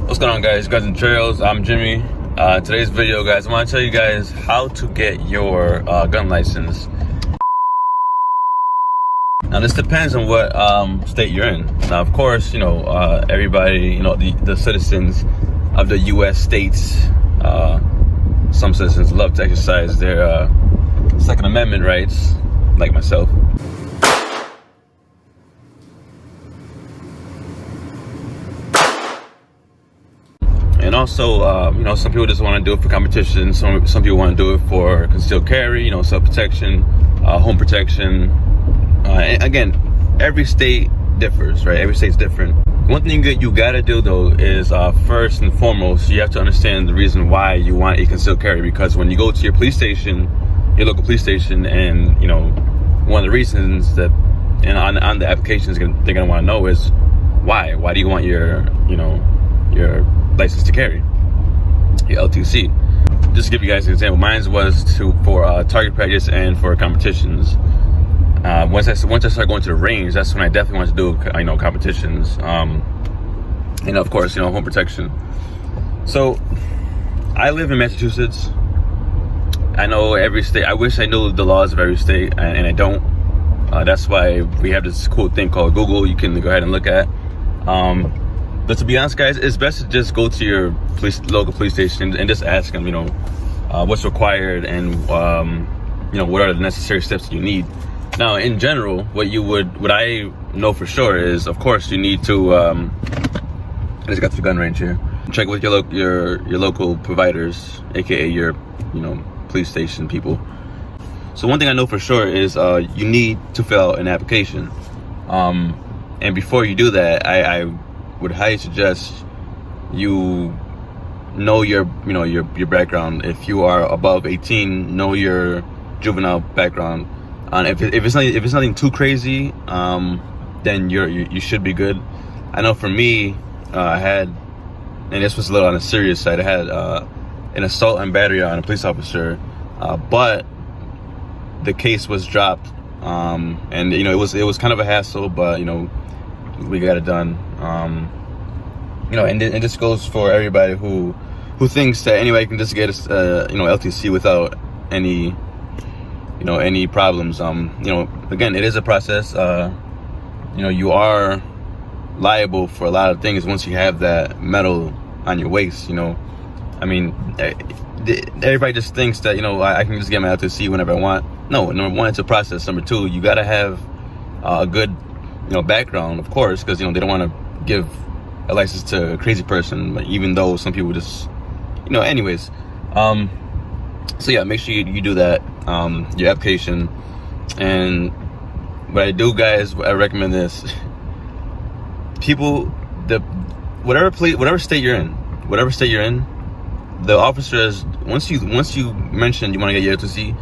What's going on, guys? Guns and Trails. I'm Jimmy. Today's video, guys, I want to tell you guys how to get your gun license. Now, this depends on what state you're in. Now, of course, everybody, the citizens of the U.S. states, some citizens love to exercise their Second Amendment rights, like myself. And also, some people just want to do it for competition. Some people want to do it for concealed carry, self-protection, home protection. And again, every state differs, right? Every state's different. One thing you gotta do though is first and foremost, you have to understand the reason why you want a concealed carry. Because when you go to your police station, your local police station, and one of the reasons that on the applications they're gonna want to know is why do you want your license to carry, your LTC. Just to give you guys an example, mine was for target practice and for competitions. Once I started going to the range, that's when I definitely wanted to do competitions. And of course, home protection. So I live in Massachusetts. I know every state. I wish I knew the laws of every state, and I don't. That's why we have this cool thing called Google. You can go ahead and look at. But to be honest, guys, it's best to just go to your local police station and just ask them, what's required and what are the necessary steps that you need. Now, in general, what I know for sure is, of course, you need to. I just got to the gun range here. Check with your local providers, aka your police station people. So one thing I know for sure is you need to fill out an application. And before you do that, I would highly suggest you know your background. If you are above 18, know your juvenile background. If it's nothing too crazy, then you should be good. I know for me, I had, and this was a little on the serious side, I had an assault and battery on a police officer, but the case was dropped, and it was kind of a hassle, but we got it done. And this goes for everybody who thinks that anybody can just get LTC without any problems. Again, it is a process. You are liable for a lot of things once you have that metal on your waist. Everybody just thinks that I can just get my LTC whenever I want. No, number one, it's a process. Number two, you gotta have a good background, of course, because they don't want to give a license to a crazy person, even though some people just anyways. So yeah, make sure you do that, your application. And what I do, guys, I recommend this. People, whatever state you're in, the officers, once you mention you want to get your LTC,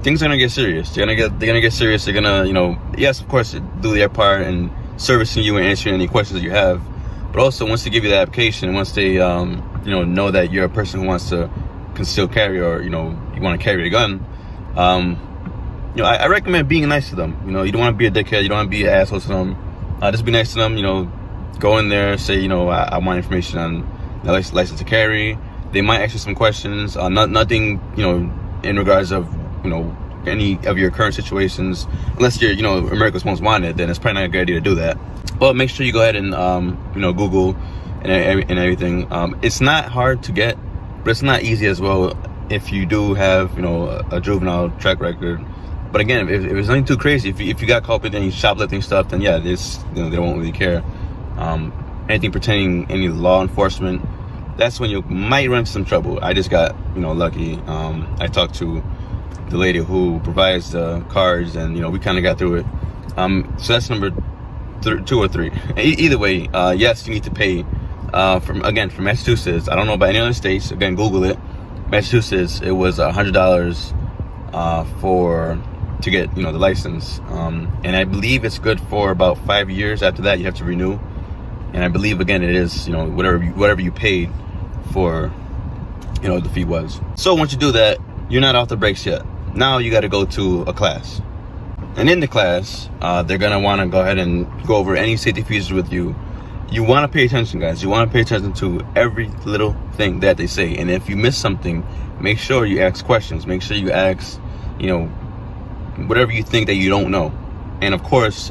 things are gonna get serious. They're gonna get serious. They're gonna, yes, of course, do their part in servicing you and answering any questions that you have. But also, once they give you the application, once they, know that you're a person who wants to conceal carry, or you want to carry a gun, I recommend being nice to them. You don't want to be a dickhead. You don't want to be an asshole to them. Just be nice to them. Go in there, say, I want information on the license to carry. They might ask you some questions. Nothing, in regards of any of your current situations, unless you're America's Most Wanted, then it's probably not a good idea to do that. But make sure you go ahead and Google and everything. It's not hard to get, but it's not easy as well if you do have a juvenile track record. But again, if it's nothing too crazy, if you got caught with any shoplifting stuff, then yeah, they won't really care. Anything pertaining any law enforcement, that's when you might run into some trouble. I just got lucky. I talked to the lady who provides the cards, and we kind of got through it. So that's number 2 or 3. Either way, yes, you need to pay. From Massachusetts, I don't know about any other states. Again, Google it. Massachusetts, it was $100 to get the license, and I believe it's good for about 5 years. After that, you have to renew. And I believe, again, it is whatever you paid for the fee was. So once you do that, you're not off the brakes yet. Now you got to go to a class. And in the class, they're going to want to go ahead and go over any safety features with you. you want to pay attention, guys. You want to pay attention to every little thing that they say. And if you miss something, make sure you ask questions. Make sure you ask, you know, whatever you think that you don't know. And of course,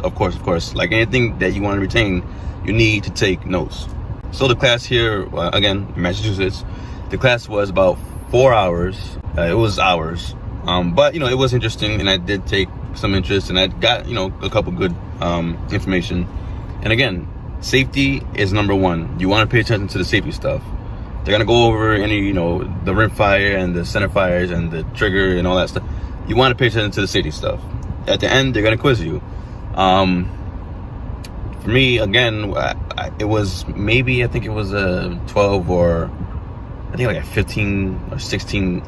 like anything that you want to retain, you need to take notes. So the class here, again, in Massachusetts, the class was about 4 hours. It was hours. But, you know, it was interesting, and I did take some interest, and I got, you know, a couple good information. And again, safety is number one. You want to pay attention to the safety stuff. They're gonna go over any, you know, the rim fire and the center fires and the trigger and all that stuff. You want to pay attention to the safety stuff. At the end, they're gonna quiz you. For me, again, it was maybe, I think it was a 12 or I think like a 15 or 16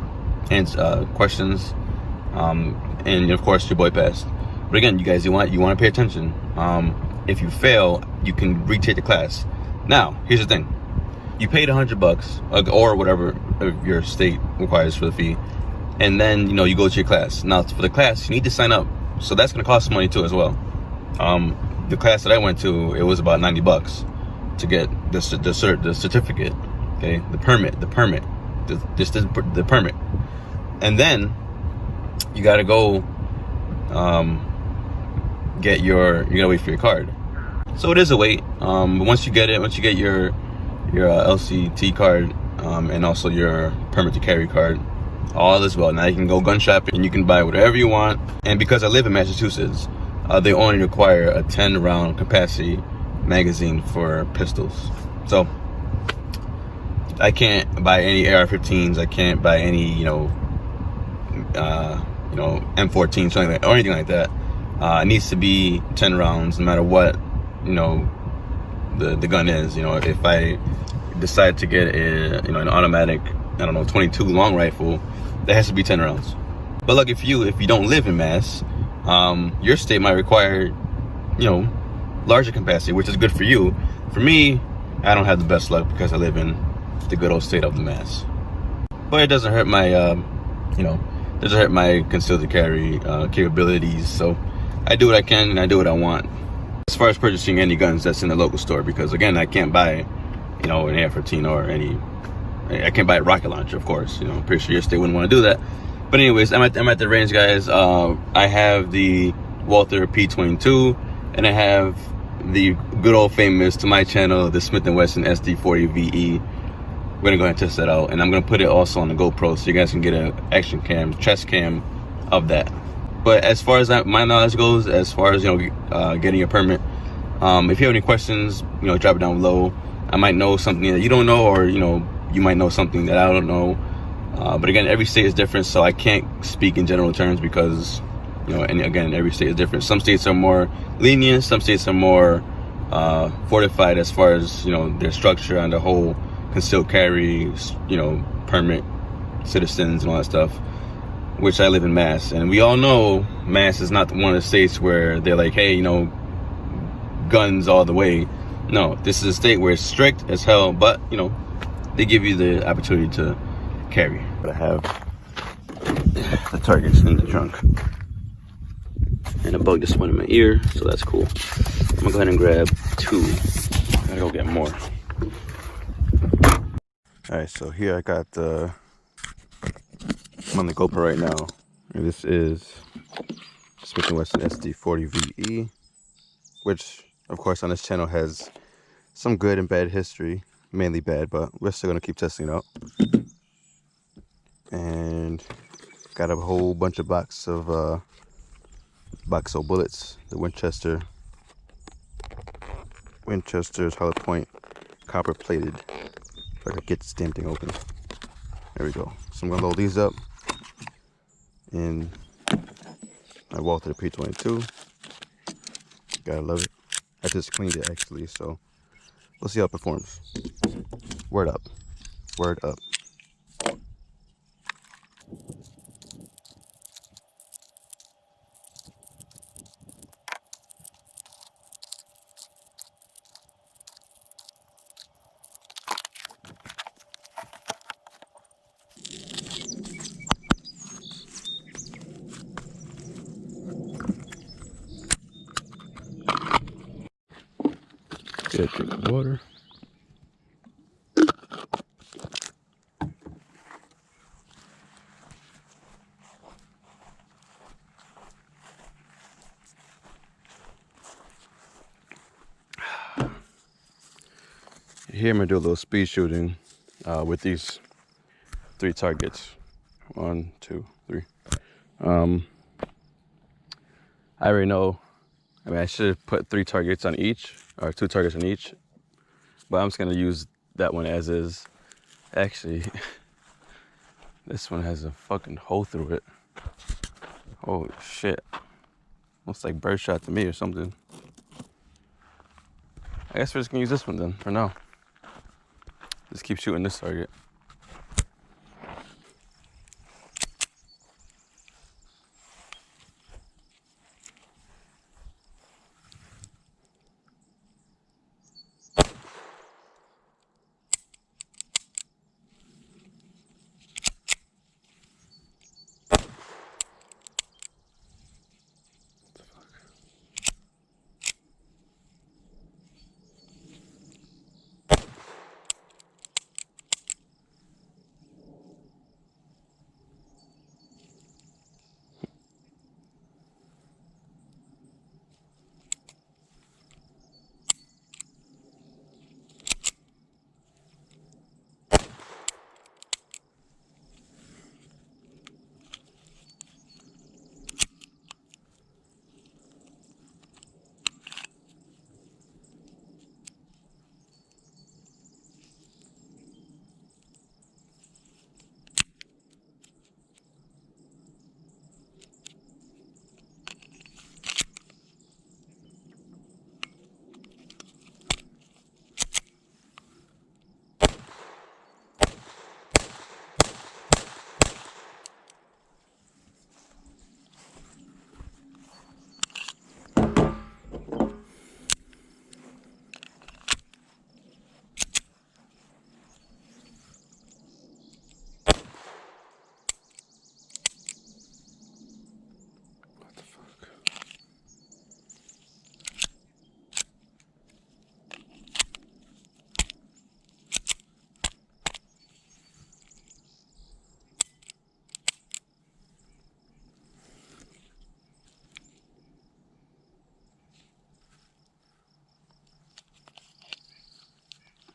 questions. And of course, your boy passed. But again, you guys, you want to pay attention. If you fail, you can retake the class. Now, here's the thing: you paid $100 or whatever your state requires for the fee, and then, you know, you go to your class. Now, for the class, you need to sign up, so that's going to cost money too as well. The class that I went to, it was about $90 to get the certificate, okay, the permit, the permit, and then you got to go get your, you gotta wait for your card. So it is a wait. But once you get it, once you get your LCT card and also your permit to carry card, all is well. Now you can go gun shopping and you can buy whatever you want. And because I live in Massachusetts, they only require a 10 round capacity magazine for pistols. So I can't buy any AR-15s. I can't buy any, you know, M14, something like, or anything like that. It needs to be 10 rounds, no matter what, you know, the gun is. You know, if I decide to get a, you know, an automatic, I don't know, 22 long rifle, that has to be 10 rounds. But look, if you don't live in Mass, your state might require, you know, larger capacity, which is good for you. For me, I don't have the best luck because I live in the good old state of the Mass. But it doesn't hurt my, you know, doesn't hurt my concealed carry capabilities. So I do what I can and I do what I want as far as purchasing any guns that's in the local store, because again, I can't buy, you know, an AR-15 or I can't buy a rocket launcher, of course. You know, I'm pretty sure your state wouldn't want to do that. But anyways, I'm at the range, guys. I have the Walther P22 and I have the good old famous, to my channel, the Smith & Wesson SD40VE. We're gonna go ahead and test that out, and I'm gonna put it also on the GoPro so you guys can get an action cam, chest cam of that. But as far as my knowledge goes, as far as, you know, getting a permit, if you have any questions, you know, drop it down below. I might know something that you don't know, or, you know, you might know something that I don't know. But again, every state is different, so I can't speak in general terms because, you know, and again, every state is different. Some states are more lenient, some states are more fortified as far as, you know, their structure and the whole concealed carry, you know, permit citizens and all that stuff, which I live in Mass. And we all know Mass is not one of the states where they're like, hey, you know, guns all the way. No, this is a state where it's strict as hell, but, you know, they give you the opportunity to carry. But I have the targets in the trunk. And a bug just went in my ear, so that's cool. I'm gonna go ahead and grab 2. I gotta go get more. Alright, so here I got I'm on the GoPro right now, and this is Smith & Wesson SD40VE, which of course on this channel has some good and bad history, mainly bad, but we're still gonna keep testing it out. And got a whole bunch of box of bullets, the Winchester's hollow point, copper plated. If I could get this damn thing open. There we go. So I'm gonna load these up in my Walther P22. Gotta love it. I just cleaned it actually, so we'll see how it performs. Word up. Word up. Get a drink of water. Here I'm gonna do a little speed shooting with these 3 targets. 1, 2, 3. I already know. I mean, I should have put 3 targets on each, or 2 targets on each, but I'm just gonna use that one as is. Actually, this one has a fucking hole through it. Holy shit. Looks like birdshot to me or something. I guess we're just gonna use this one then, for now. Just keep shooting this target.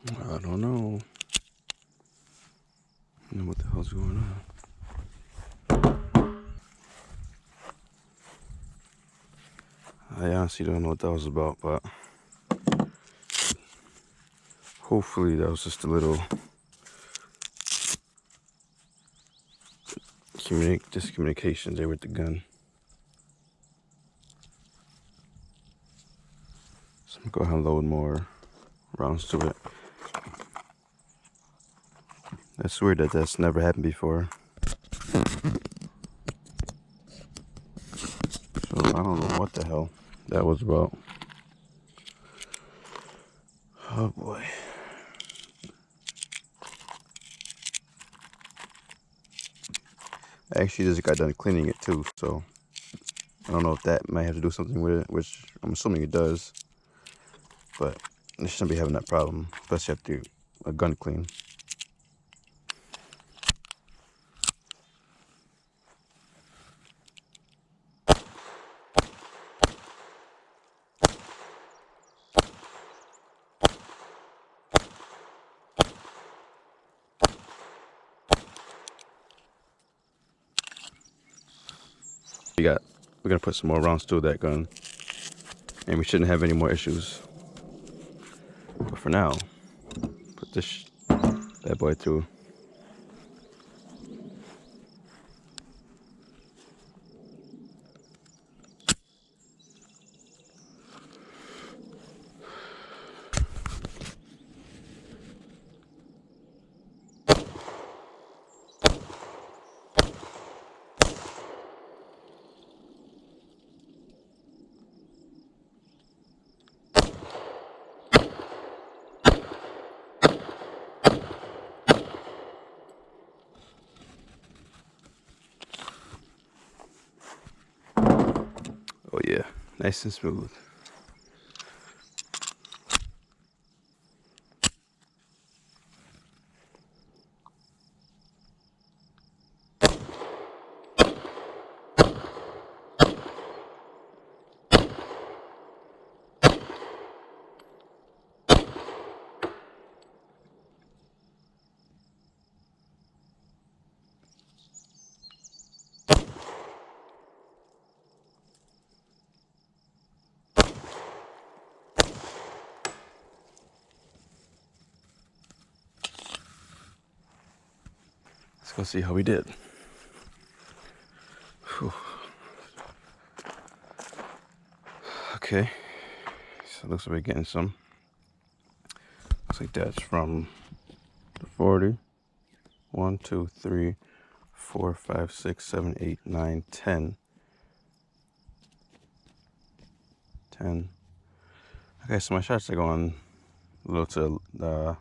I don't know. I don't know what the hell's going on. I honestly don't know what that was about, but hopefully that was just a little discommunication there with the gun. So I'm gonna go ahead and load more rounds to it. That's weird that that's never happened before. So I don't know what the hell that was about. Oh boy. I actually just got done cleaning it too, so I don't know if that might have to do something with it, which I'm assuming it does. But I shouldn't be having that problem, especially after a gun clean. We're gonna put some more rounds through that gun, and we shouldn't have any more issues. But for now, put this bad boy through. Oh yeah, nice and smooth. Let's see how we did. Whew. Okay, so it looks like we're getting some. Looks like that's from the 40. 1, 2, 3, 4, 5, 6, 7, 8, 9, 10. 10. Okay, so my shots are going a little to the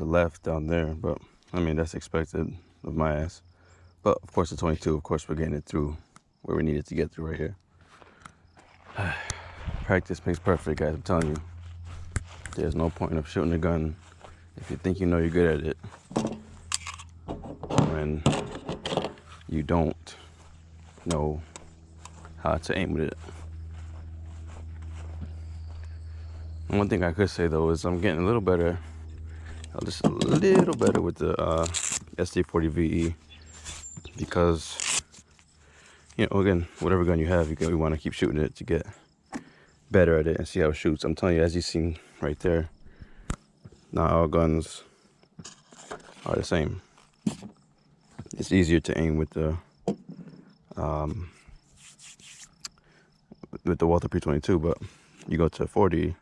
left down there, but I mean, that's expected of my ass. But of course, the 22, of course, we're getting it through where we needed to get through right here. Practice makes perfect, guys. I'm telling you. There's no point of shooting a gun if you think you know you're good at it when you don't know how to aim with it. And one thing I could say though is I'm getting a little better, just a little better with the SD40 VE, because, you know, again, whatever gun you have, you want to keep shooting it to get better at it and see how it shoots. I'm telling you, as you've seen right there, not all guns are the same. It's easier to aim with the Walther P22, but you go to 40,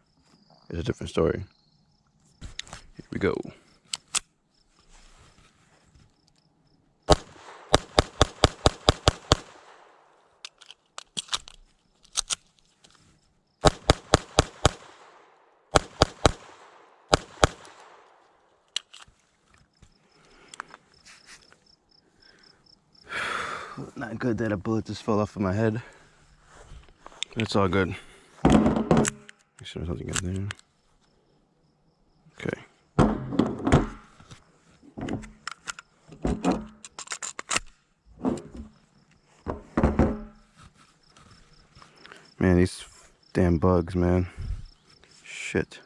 it's a different story. Here we go. Not good that a bullet just fell off of my head. It's all good. Make sure there's nothing in there. Okay. Man, these damn bugs, man. Shit.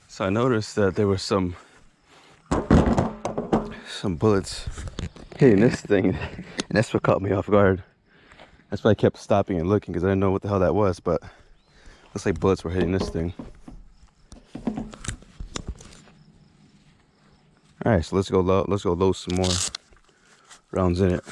So I noticed that there were some bullets hitting this thing, and that's what caught me off guard. That's why I kept stopping and looking, because I didn't know what the hell that was, but looks like bullets were hitting this thing. All right, so let's go load some more rounds in it.